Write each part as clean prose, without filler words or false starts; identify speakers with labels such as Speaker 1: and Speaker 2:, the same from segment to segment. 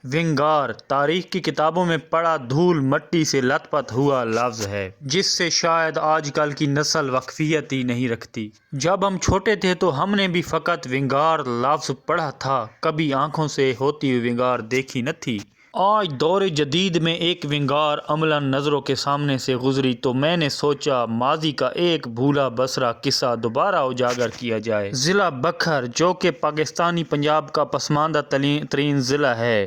Speaker 1: Winger तारीख की किताबों में पड़ा धूल मट्टी से लथपथ हुआ लफ्ज़ है, जिससे शायद आजकल की नस्ल वाकफियत ही नहीं रखती। जब हम छोटे थे तो हमने भी फ़कत विंगार लफ्ज़ पढ़ा था, कभी आंखों से होती हुई विंगार देखी न थी। आज दौर जदीद में एक विंगार अमलन नज़रों के सामने से गुजरी तो मैंने सोचा माजी का एक भूला बसरा किस्सा दोबारा उजागर किया जाए। ज़िला बखर, जो कि पाकिस्तानी पंजाब का पसमानदा तरीन ज़िला है,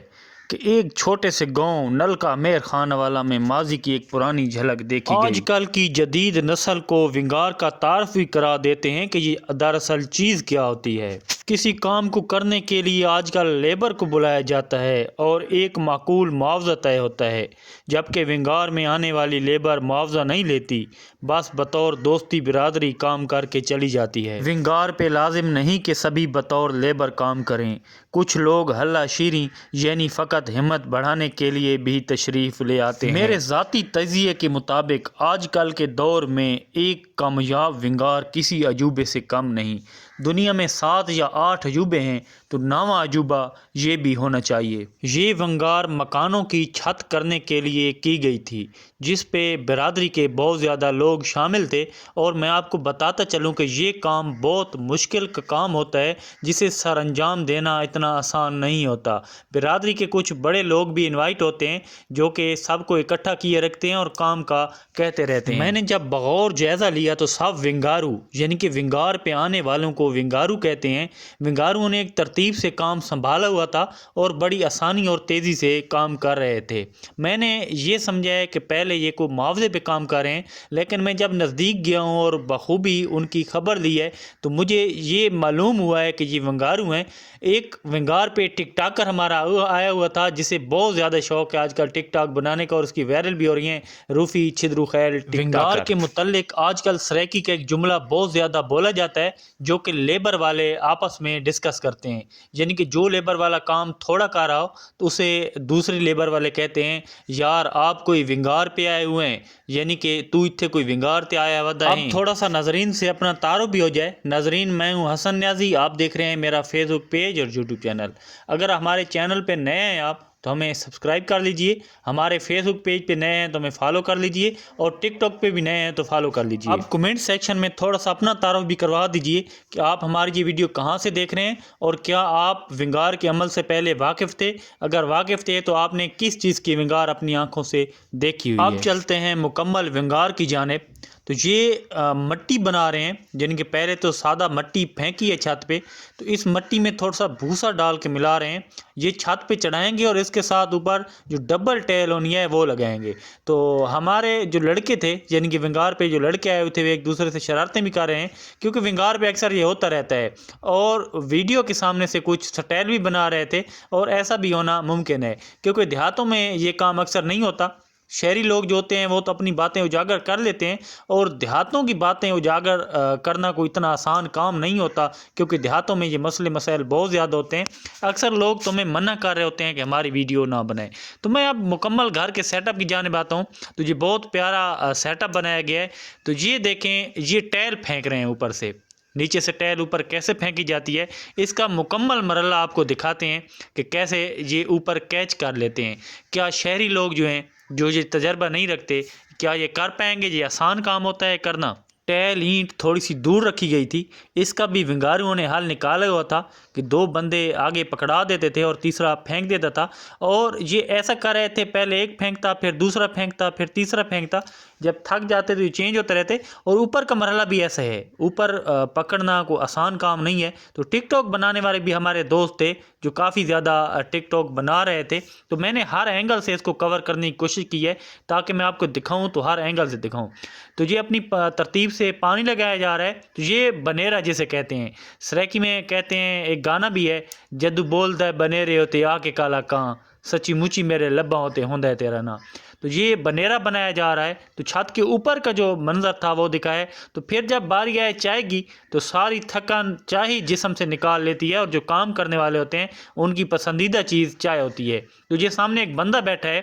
Speaker 1: कि एक छोटे से गांव नलका मेर खानवाला में माजी की एक पुरानी झलक देखी गई। आजकल की जदीद नस्ल को विंगार का तारफ़ भी करा देते हैं कि ये दरअसल चीज़ क्या होती है। किसी काम को करने के लिए आजकल लेबर को बुलाया जाता है और एक माकूल मुआवजा तय होता है, जबकि विंगार में आने वाली लेबर मुआवजा नहीं लेती, बस बतौर दोस्ती बिरादरी काम करके चली जाती है। विंगार पे लाजिम नहीं कि सभी बतौर लेबर काम करें, कुछ लोग हल्ला शीरी यानी फ़कत हिम्मत बढ़ाने के लिए भी तशरीफ़ ले आते हैं। मेरे ज़ाती तज़िये के मुताबिक आजकल के दौर में एक कामयाब विंगार किसी अजूबे से कम नहीं। दुनिया में 7 या 8 अजूबे हैं तो 9वां अजूबा ये भी होना चाहिए। ये विंगार मकानों की छत करने के लिए की गई थी, जिस पे बिरादरी के बहुत ज़्यादा लोग शामिल थे। और मैं आपको बताता चलूँ कि ये काम बहुत मुश्किल का काम होता है, जिसे सर अंजाम देना इतना आसान नहीं होता। बिरादरी के कुछ बड़े लोग भी इनवाइट होते हैं, जो कि सबको इकट्ठा किए रखते हैं और काम का कहते रहते हैं। मैंने जब बगौर जायज़ा लिया तो सब विंगारू यानी कि विंगार पे आने वालों को विंगारू कहते हैं। विंगारुओं ने एक तरतीब से काम संभाला हुआ था और बड़ी आसानी और तेज़ी से काम कर रहे थे। मैंने ये समझा है कि पहले ये कोई मुआवजे पे काम कर रहे हैं, लेकिन मैं जब नज़दीक गया हूँ और बखूबी उनकी खबर ली है तो मुझे ये मालूम हुआ है कि ये विंगारू हैं। एक विंगार पे टिकटॉकर हमारा आया हुआ था, जिसे बहुत ज़्यादा शौक है आजकल टिकटॉक बनाने का, और उसकी वायरल भी हो रही हैं रूफ़ी छिद्रू खैल। विंगार के मुतल्लिक आजकल सरेकी का एक जुमला बहुत ज़्यादा बोला जाता है, जो कि लेबर वाले आपस में डिस्कस करते हैं। यानी कि जो लेबर वाला काम थोड़ा कर रहा हो तो उसे दूसरे लेबर वाले कहते हैं, यार आप कोई विंगार पे आए हुए हैं, यानी कि तू इत्थे कोई विंगार ते आया हुआ है। अब थोड़ा सा नाजरीन से अपना तारुफ भी हो जाए। नाजरीन, मैं हूँ हसन न्याजी, आप देख रहे हैं मेरा फेसबुक पेज और यूट्यूब चैनल। अगर हमारे चैनल पे नए हैं आप तो हमें सब्सक्राइब कर लीजिए, हमारे फेसबुक पेज पे नए हैं तो हमें फॉलो कर लीजिए, और टिकटॉक पे भी नए हैं तो फॉलो कर लीजिए। अब कमेंट सेक्शन में थोड़ा सा अपना तारुफ भी करवा दीजिए कि आप हमारी ये वीडियो कहाँ से देख रहे हैं और क्या आप विंगार के अमल से पहले वाकिफ़ थे। अगर वाकिफ़ थे तो आपने किस चीज़ की विंगार अपनी आंखों से देखी हुई है। अब चलते हैं मुकम्मल विंगार की जानिब। तो ये मट्टी बना रहे हैं, यानी कि पहले तो सादा मट्टी फेंकी है छत पे, तो इस मट्टी में थोड़ा सा भूसा डाल के मिला रहे हैं। ये छत पे चढ़ाएंगे और इसके साथ ऊपर जो डबल टेल होनी है वो लगाएंगे। तो हमारे जो लड़के थे, यानी कि विंगार पे जो लड़के आए हुए थे, वे एक दूसरे से शरारतें भी कर रहे हैं, क्योंकि विंगार पे अक्सर ये होता रहता है। और वीडियो के सामने से कुछ स्टाइल भी बना रहे थे, और ऐसा भी होना मुमकिन है क्योंकि देहातों में ये काम अक्सर नहीं होता। शहरी लोग जो होते हैं वो तो अपनी बातें उजागर कर लेते हैं, और देहातों की बातें उजागर करना कोई इतना आसान काम नहीं होता, क्योंकि देहातों में ये मसले मसाइल बहुत ज़्यादा होते हैं। अक्सर लोग तुम्हें मना कर रहे होते हैं कि हमारी वीडियो ना बनाए। तो मैं अब मुकम्मल घर के सेटअप की जानिब आता हूँ। तो ये बहुत प्यारा सेटअप बनाया गया है। तो ये देखें, ये टाइल फेंक रहे हैं ऊपर से, नीचे से टाइल ऊपर कैसे फेंकी जाती है, इसका मुकम्मल मरला आपको दिखाते हैं कि कैसे ये ऊपर कैच कर लेते हैं। क्या शहरी लोग जो हैं, जो ये तजर्बा नहीं रखते, क्या ये कर पाएंगे? ये आसान काम होता है करना। टाइल ईंट थोड़ी सी दूर रखी गई थी, इसका भी विंगारुओं ने हल निकाला हुआ था कि 2 बंदे आगे पकड़ा देते थे और तीसरा फेंक देता था। और ये ऐसा कर रहे थे, पहले एक फेंकता, फिर दूसरा फेंकता, फिर तीसरा फेंकता। जब थक जाते तो ये चेंज होते रहते। और ऊपर का मरहला भी ऐसा है, ऊपर पकड़ना कोई आसान काम नहीं है। तो टिकटॉक बनाने वाले भी हमारे दोस्त थे जो काफ़ी ज़्यादा टिकटॉक बना रहे थे, तो मैंने हर एंगल से इसको कवर करने की कोशिश की है ताकि मैं आपको दिखाऊं तो हर एंगल से दिखाऊं। तो ये अपनी तरतीब से पानी लगाया जा रहा है। तो ये बनेरा जिसे कहते हैं, सराइकी में कहते हैं, एक गाना भी है, जदू बोलता है बनेरे होते आके काला कां, सच्ची मुची मेरे लब्बा होते होंदा है तेरा ना। तो ये बनेरा बनाया जा रहा है। तो छत के ऊपर का जो मंजर था वो दिखाया। तो फिर जब बारी आए चाय की तो सारी थकान चाय ही जिस्म से निकाल लेती है, और जो काम करने वाले होते हैं उनकी पसंदीदा चीज़ चाय होती है। तो ये सामने एक बंदा बैठा है,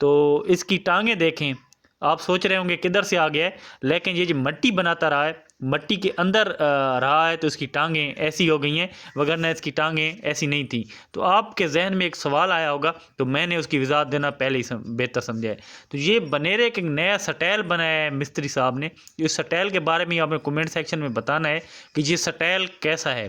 Speaker 1: तो इसकी टांगें देखें, आप सोच रहे होंगे किधर से आ गया है, लेकिन ये जो मट्टी बनाता रहा है, मट्टी के अंदर रहा है, तो इसकी टांगें ऐसी हो गई हैं, वगरना इसकी टांगें ऐसी नहीं थी। तो आपके जहन में एक सवाल आया होगा, तो मैंने उसकी वजाहत देना पहले ही बेहतर समझा है। तो ये बनेरे का एक नया स्टाइल बनाया है मिस्त्री साहब ने। इस स्टाइल के बारे में आपने कमेंट सेक्शन में बताना है कि ये स्टाइल कैसा है।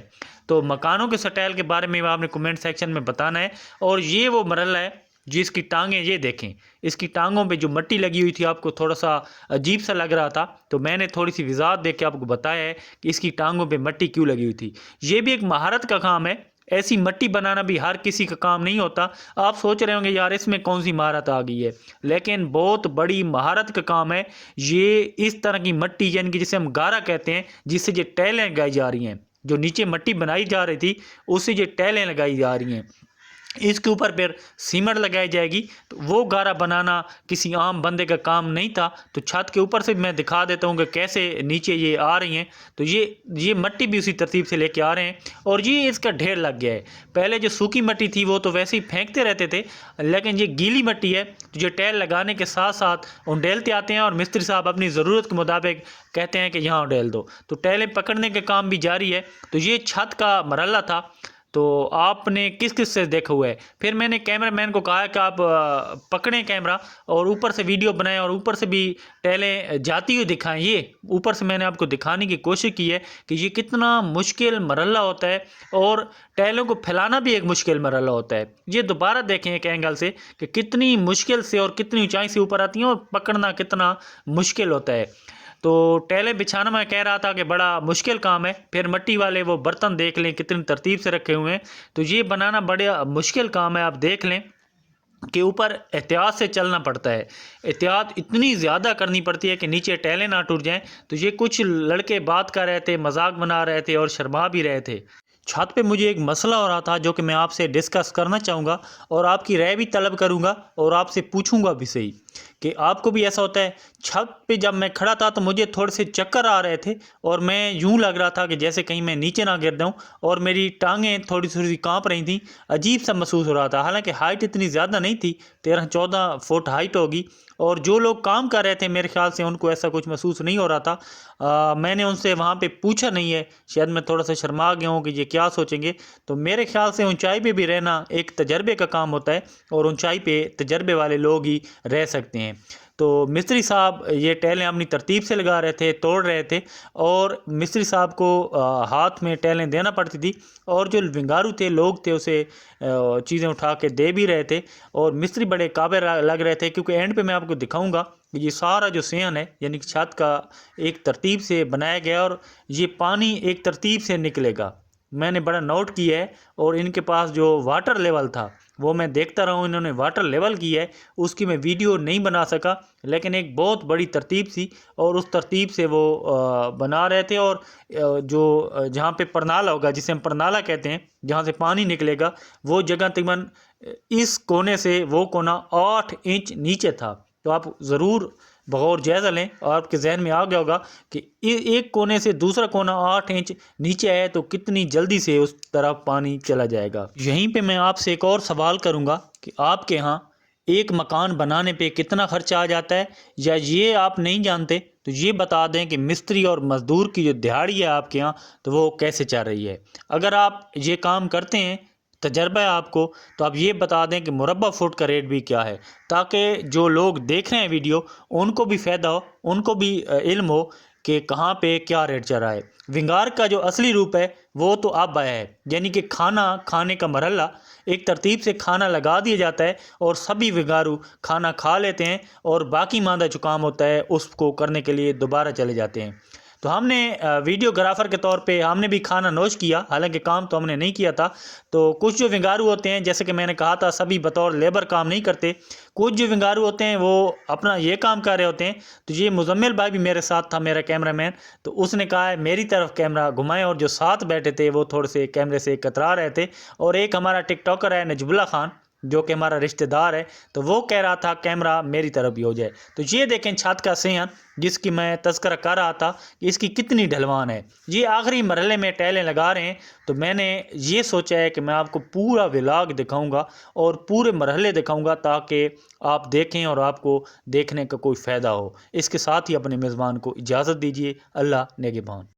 Speaker 1: तो मकानों के स्टाइल के बारे में आपने कमेंट सेक्शन में बताना है। और ये वो मरला है जिसकी टांगें, ये देखें, इसकी टांगों पे जो मट्टी लगी हुई थी, आपको थोड़ा सा अजीब सा लग रहा था, तो मैंने थोड़ी सी वजाहत दे के आपको बताया है कि इसकी टांगों पे मट्टी क्यों लगी हुई थी। ये भी एक महारत का काम है। ऐसी मट्टी बनाना भी हर किसी का काम नहीं होता। आप सोच रहे होंगे यार इसमें कौन सी महारत आ गई है, लेकिन बहुत बड़ी महारत का काम है ये। इस तरह की मट्टी, यानी कि जिसे हम गारा कहते हैं, जिससे ये टाइलें लगाई जा रही हैं, जो नीचे मट्टी बनाई जा रही थी उससे ये टाइलें लगाई जा रही हैं, इसके ऊपर फिर सीमेंट लगाई जाएगी। तो वो गारा बनाना किसी आम बंदे का काम नहीं था। तो छत के ऊपर से मैं दिखा देता हूँ कि कैसे नीचे ये आ रही हैं। तो ये मट्टी भी उसी तरतीब से लेके आ रहे हैं, और ये इसका ढेर लग गया है। पहले जो सूखी मट्टी थी वो तो वैसे ही फेंकते रहते थे, लेकिन ये गीली मट्टी है, तो ये टाइल लगाने के साथ साथ उंडेलते आते हैं, और मिस्त्री साहब अपनी ज़रूरत के मुताबिक कहते हैं कि यहाँ उंडेल दो, तो टाइलें पकड़ने का काम भी जारी है। तो ये छत का मरला था। तो आपने किस किस से देखा हुआ है? फिर मैंने कैमरामैन को कहा कि आप पकड़ें कैमरा और ऊपर से वीडियो बनाएं, और ऊपर से भी टाइलें जाती हुई दिखाएं। ये ऊपर से मैंने आपको दिखाने की कोशिश की है कि ये कितना मुश्किल मरला होता है, और टाइलों को फैलाना भी एक मुश्किल मरला होता है। ये दोबारा देखें एक एंगल से कि कितनी मुश्किल से और कितनी ऊंचाई से ऊपर आती हैं, और पकड़ना कितना मुश्किल होता है। तो टाइलें बिछाना मैं कह रहा था कि बड़ा मुश्किल काम है। फिर मिट्टी वाले वो बर्तन देख लें कितनी तरतीब से रखे हुए हैं, तो ये बनाना बड़ा मुश्किल काम है। आप देख लें कि ऊपर एहतियात से चलना पड़ता है, एहतियात इतनी ज़्यादा करनी पड़ती है कि नीचे टाइलें ना टूट जाएं। तो ये कुछ लड़के बात कर रहे थे, मजाक बना रहे थे और शर्मा भी रहे थे। छत पे मुझे एक मसला हो रहा था जो कि मैं आपसे डिस्कस करना चाहूँगा, और आपकी राय भी तलब करूँगा, और आपसे पूछूँगा भी सही कि आपको भी ऐसा होता है। छत पे जब मैं खड़ा था तो मुझे थोड़े से चक्कर आ रहे थे, और मैं यूं लग रहा था कि जैसे कहीं मैं नीचे ना गिर जाऊं, और मेरी टांगें थोड़ी थोड़ी कांप रही थी। अजीब सा महसूस हो रहा था। हालांकि हाइट इतनी ज़्यादा नहीं थी, 13-14 फुट हाइट होगी, और जो लोग काम कर रहे थे मेरे ख्याल से उनको ऐसा कुछ महसूस नहीं हो रहा था। मैंने उनसे वहाँ पे पूछा नहीं है, शायद मैं थोड़ा सा शर्मा गया हूँ कि ये क्या सोचेंगे। तो मेरे ख्याल से ऊंचाई पे भी रहना एक तजर्बे का काम होता है, और ऊंचाई पे तजर्बे वाले लोग ही रह सकते हैं। तो मिस्त्री साहब ये टाइलें अपनी तरतीब से लगा रहे थे, तोड़ रहे थे, और मिस्त्री साहब को हाथ में टाइलें देना पड़ती थी, और जो विंगारू थे, लोग थे, उसे चीज़ें उठा के दे भी रहे थे। और मिस्त्री बड़े काबिल लग रहे थे, क्योंकि एंड पे मैं आपको दिखाऊंगा कि ये सारा जो सेन है, यानी कि छत का एक तरतीब से बनाया गया, और ये पानी एक तरतीब से निकलेगा। मैंने बड़ा नोट किया है। और इनके पास जो वाटर लेवल था वो मैं देखता रहा हूँ, इन्होंने वाटर लेवल की है, उसकी मैं वीडियो नहीं बना सका, लेकिन एक बहुत बड़ी तरतीब थी, और उस तरतीब से वो बना रहे थे। और जो जहाँ पे परनाला होगा, जिसे हम परनाला कहते हैं, जहाँ से पानी निकलेगा, वो जगह तकरीबन इस कोने से वो कोना 8 इंच नीचे था। तो आप ज़रूर बगौर जायज़ा लें, और आपके जहन में आ गया होगा कि एक कोने से दूसरा कोना 8 इंच नीचे है, तो कितनी जल्दी से उस तरफ पानी चला जाएगा। यहीं पे मैं आपसे एक और सवाल करूंगा कि आपके यहाँ एक मकान बनाने पे कितना खर्चा आ जाता है, या ये आप नहीं जानते तो ये बता दें कि मिस्त्री और मज़दूर की जो दिहाड़ी है आपके यहाँ, तो वो कैसे चल रही है। अगर आप ये काम करते हैं, तजर्बा है आपको, तो आप ये बता दें कि मुरब्बा फुट का रेट भी क्या है, ताकि जो लोग देख रहे हैं वीडियो उनको भी फ़ायदा हो, उनको भी इल्म हो कि कहाँ पे क्या रेट चल रहा है। विंगार का जो असली रूप है वो तो अब आया है, यानी कि खाना खाने का मरहला, एक तरतीब से खाना लगा दिया जाता है, और सभी विंगारू खाना खा लेते हैं, और बाकी मांदा जो काम होता है उसको करने के लिए दोबारा चले जाते हैं। तो हमने वीडियोग्राफर के तौर पे हमने भी खाना नोश किया, हालांकि काम तो हमने नहीं किया था। तो कुछ जो विंगारू होते हैं, जैसे कि मैंने कहा था, सभी बतौर लेबर काम नहीं करते। कुछ जो विंगारू होते हैं वो अपना ये काम कर रहे होते हैं। तो ये मुजम्मिल भाई भी मेरे साथ था, मेरा कैमरामैन, तो उसने कहा है मेरी तरफ कैमरा घुमाएं, और जो साथ बैठे थे वो थोड़े से कैमरे से कतरा रहे थे। और एक हमारा टिकटॉकर है नजबुल्ला खान, जो कि हमारा रिश्तेदार है, तो वो कह रहा था कैमरा मेरी तरफ भी हो जाए। तो ये देखें छत का सियान जिसकी मैं तज़किरा कर रहा था कि इसकी कितनी ढलवान है। ये आखिरी मरहले में टाइलें लगा रहे हैं, तो मैंने ये सोचा है कि मैं आपको पूरा व्लॉग दिखाऊंगा और पूरे मरहले दिखाऊंगा ताकि आप देखें और आपको देखने का कोई फ़ायदा हो। इसके साथ ही अपने मेज़बान को इजाज़त दीजिए। अल्लाह नेगेबान।